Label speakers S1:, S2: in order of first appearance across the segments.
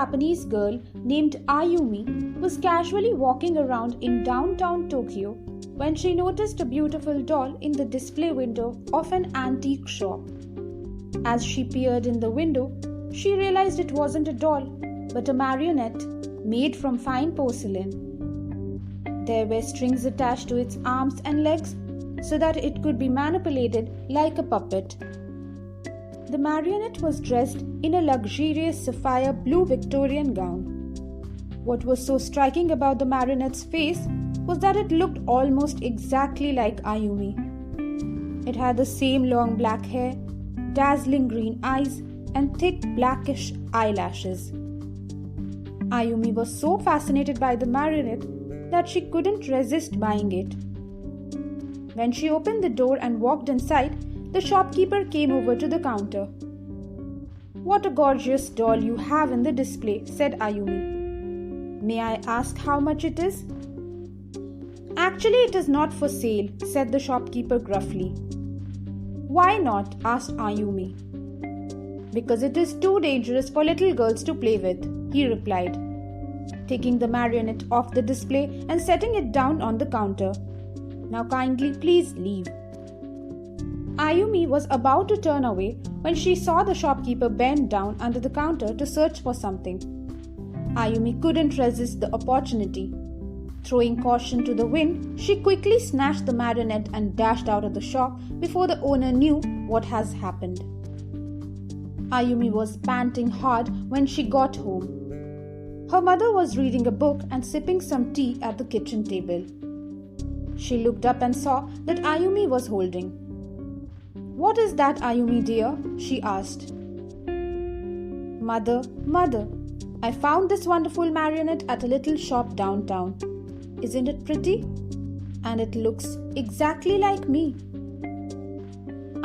S1: Japanese girl named Ayumi was casually walking around in downtown Tokyo when she noticed a beautiful doll in the display window of an antique shop. As she peered in the window, she realized it wasn't a doll, but a marionette made from fine porcelain. There were strings attached to its arms and legs so that it could be manipulated like a puppet. The marionette was dressed in a luxurious sapphire blue Victorian gown. What was so striking about the marionette's face was that it looked almost exactly like Ayumi. It had the same long black hair, dazzling green eyes, and thick blackish eyelashes. Ayumi was so fascinated by the marionette that she couldn't resist buying it. When she opened the door and walked inside, the shopkeeper came over to the counter. "What a gorgeous doll you have in the display," said Ayumi. "May I ask how much it is?" "Actually, it is not for sale," said the shopkeeper gruffly. "Why not?" asked Ayumi. "Because it is too dangerous for little girls to play with," he replied, taking the marionette off the display and setting it down on the counter. "Now kindly please leave." Ayumi was about to turn away when she saw the shopkeeper bend down under the counter to search for something. Ayumi couldn't resist the opportunity. Throwing caution to the wind, she quickly snatched the marionette and dashed out of the shop before the owner knew what has happened. Ayumi was panting hard when she got home. Her mother was reading a book and sipping some tea at the kitchen table. She looked up and saw that Ayumi was holding. "What is that, Ayumi dear?" she asked. Mother, I found this wonderful marionette at a little shop downtown. Isn't it pretty? And it looks exactly like me."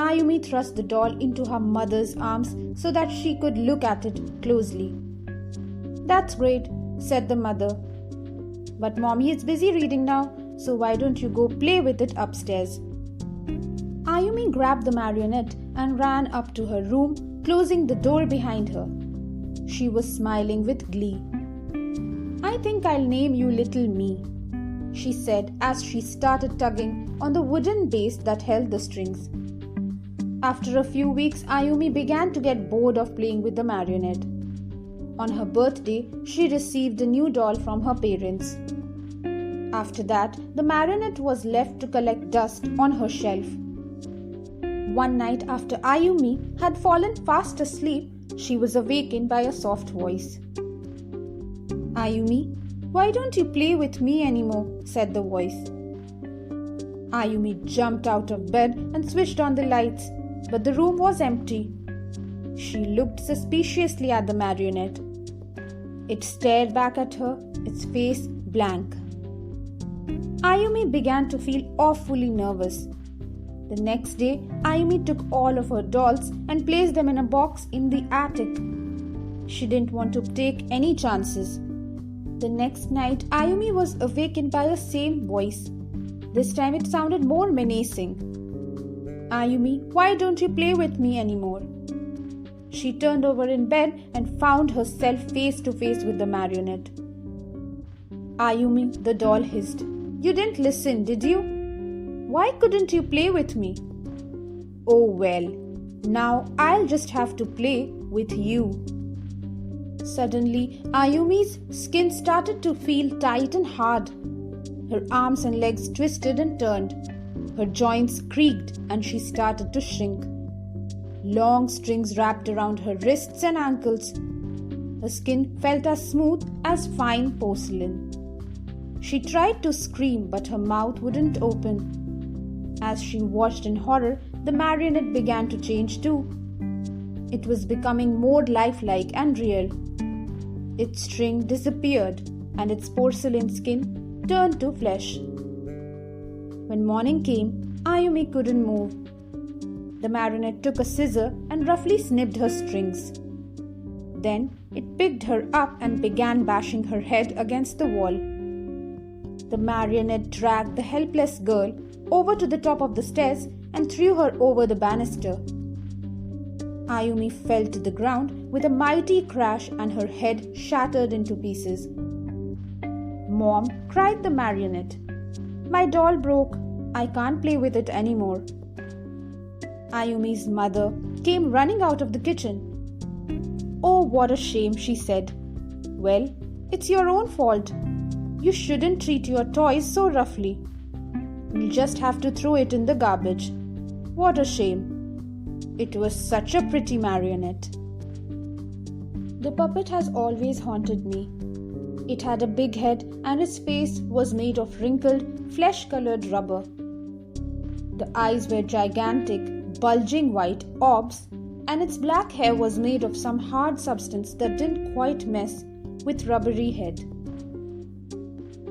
S1: Ayumi thrust the doll into her mother's arms so that she could look at it closely. "That's great," said the mother. "But Mommy is busy reading now, so why don't you go play with it upstairs?" Ayumi grabbed the marionette and ran up to her room, closing the door behind her. She was smiling with glee. "I think I'll name you Little Me," she said as she started tugging on the wooden base that held the strings. After a few weeks, Ayumi began to get bored of playing with the marionette. On her birthday, she received a new doll from her parents. After that, the marionette was left to collect dust on her shelf. One night after Ayumi had fallen fast asleep, she was awakened by a soft voice. "Ayumi, why don't you play with me anymore?" said the voice. Ayumi jumped out of bed and switched on the lights, but the room was empty. She looked suspiciously at the marionette. It stared back at her, its face blank. Ayumi began to feel awfully nervous. The next day, Ayumi took all of her dolls and placed them in a box in the attic. She didn't want to take any chances. The next night, Ayumi was awakened by the same voice. This time it sounded more menacing. "Ayumi, why don't you play with me anymore?" She turned over in bed and found herself face to face with the marionette. "Ayumi," the doll hissed, "you didn't listen, did you? Why couldn't you play with me?" "Oh well, now I'll just have to play with you." Suddenly, Ayumi's skin started to feel tight and hard. Her arms and legs twisted and turned. Her joints creaked and she started to shrink. Long strings wrapped around her wrists and ankles. Her skin felt as smooth as fine porcelain. She tried to scream, but her mouth wouldn't open. As she watched in horror, the marionette began to change too. It was becoming more lifelike and real. Its string disappeared and its porcelain skin turned to flesh. When morning came, Ayumi couldn't move. The marionette took a scissor and roughly snipped her strings. Then it picked her up and began bashing her head against the wall. The marionette dragged the helpless girl over to the top of the stairs and threw her over the banister. Ayumi fell to the ground with a mighty crash and her head shattered into pieces. "Mom," cried the marionette, "my doll broke. I can't play with it anymore." Ayumi's mother came running out of the kitchen. "Oh, what a shame," she said. "Well, it's your own fault. You shouldn't treat your toys so roughly. We'll just have to throw it in the garbage. What a shame. It was such a pretty marionette." The puppet has always haunted me. It had a big head and its face was made of wrinkled, flesh-colored rubber. The eyes were gigantic, bulging white orbs, and its black hair was made of some hard substance that didn't quite mess with rubbery head.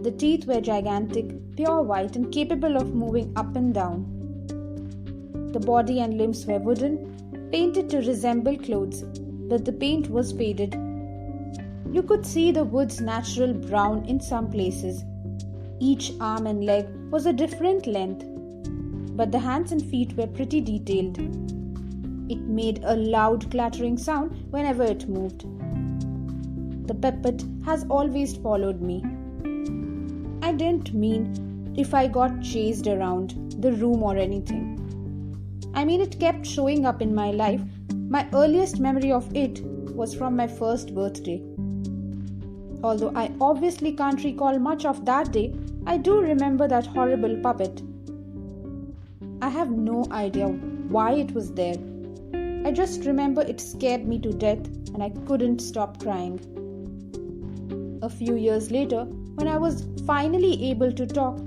S1: The teeth were gigantic, pure white and capable of moving up and down. The body and limbs were wooden, painted to resemble clothes, but the paint was faded. You could see the wood's natural brown in some places. Each arm and leg was a different length, but the hands and feet were pretty detailed. It made a loud clattering sound whenever it moved. The puppet has always followed me. I didn't mean if I got chased around the room or anything. I mean, it kept showing up in my life. My earliest memory of it was from my first birthday. Although I obviously can't recall much of that day, I do remember that horrible puppet. I have no idea why it was there. I just remember it scared me to death and I couldn't stop crying. A few years later, when I was finally able to talk,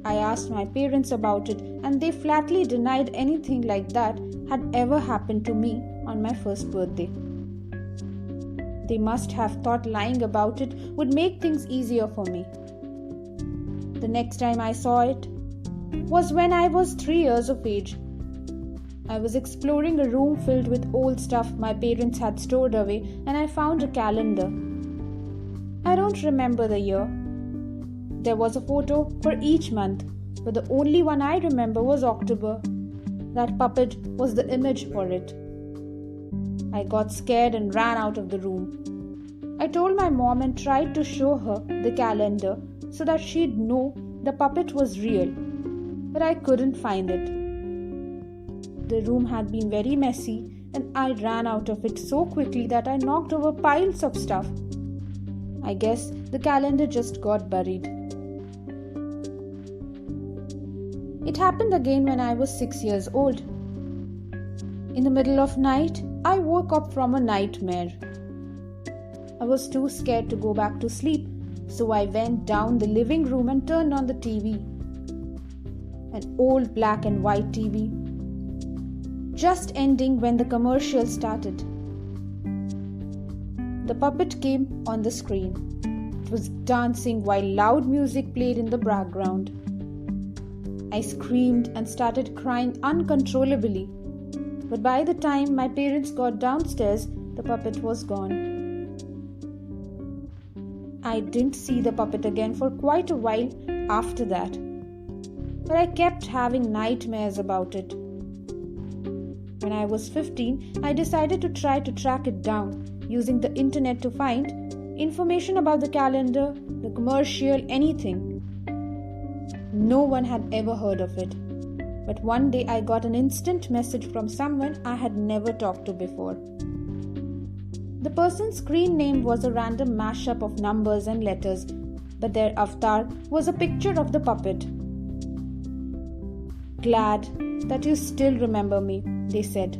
S1: I asked my parents about it and they flatly denied anything like that had ever happened to me on my first birthday. They must have thought lying about it would make things easier for me. The next time I saw it was when I was 3 years of age. I was exploring a room filled with old stuff my parents had stored away and I found a calendar. I don't remember the year. There was a photo for each month, but the only one I remember was October. That puppet was the image for it. I got scared and ran out of the room. I told my mom and tried to show her the calendar so that she'd know the puppet was real, but I couldn't find it. The room had been very messy and I ran out of it so quickly that I knocked over piles of stuff. I guess the calendar just got buried. It happened again when I was 6 years old. In the middle of night, I woke up from a nightmare. I was too scared to go back to sleep, so I went down the living room and turned on the TV. An old black and white TV, just ending when the commercial started. The puppet came on the screen. It was dancing while loud music played in the background. I screamed and started crying uncontrollably, but by the time my parents got downstairs, the puppet was gone. I didn't see the puppet again for quite a while after that, but I kept having nightmares about it. When I was 15, I decided to try to track it down using the internet to find information about the calendar, the commercial, anything. No one had ever heard of it, but one day I got an instant message from someone I had never talked to before. The person's screen name was a random mashup of numbers and letters, but their avatar was a picture of the puppet. "Glad that you still remember me," they said,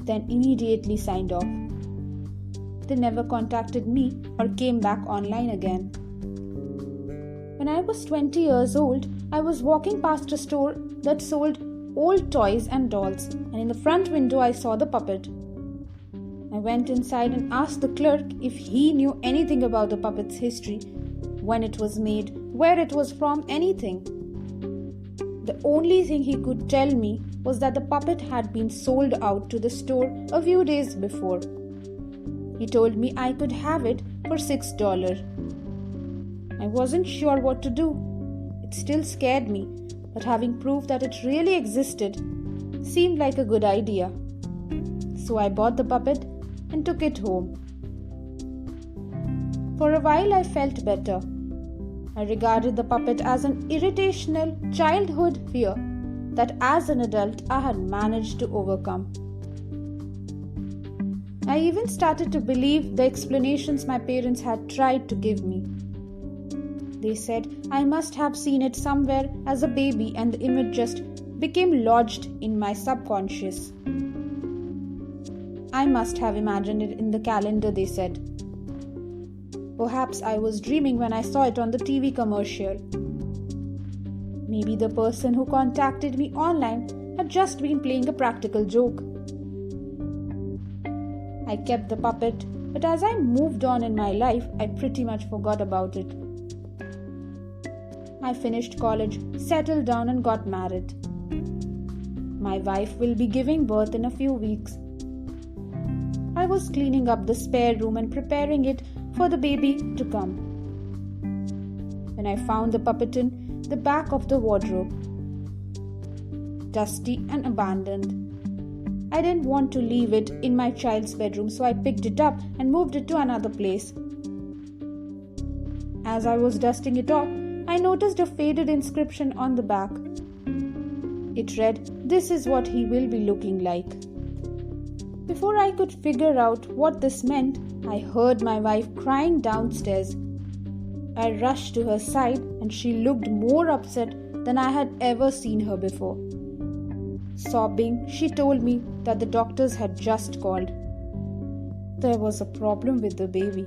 S1: then immediately signed off. They never contacted me or came back online again. When I was 20 years old, I was walking past a store that sold old toys and dolls, and in the front window I saw the puppet. I went inside and asked the clerk if he knew anything about the puppet's history, when it was made, where it was from, anything. The only thing he could tell me was that the puppet had been sold out to the store a few days before. He told me I could have it for $6. I wasn't sure what to do. It still scared me, but having proof that it really existed seemed like a good idea. So I bought the puppet and took it home. For a while I felt better. I regarded the puppet as an irritational childhood fear that as an adult I had managed to overcome. I even started to believe the explanations my parents had tried to give me. They said I must have seen it somewhere as a baby and the image just became lodged in my subconscious. I must have imagined it in the calendar, they said. Perhaps I was dreaming when I saw it on the TV commercial. Maybe the person who contacted me online had just been playing a practical joke. I kept the puppet, but as I moved on in my life, I pretty much forgot about it. I finished college, settled down and got married. My wife will be giving birth in a few weeks. I was cleaning up the spare room and preparing it for the baby to come, when I found the puppet in the back of the wardrobe, dusty and abandoned. I didn't want to leave it in my child's bedroom, so I picked it up and moved it to another place. As I was dusting it off, I noticed a faded inscription on the back. It read, "This is what he will be looking like." Before I could figure out what this meant, I heard my wife crying downstairs. I rushed to her side and she looked more upset than I had ever seen her before. Sobbing, she told me that the doctors had just called. There was a problem with the baby.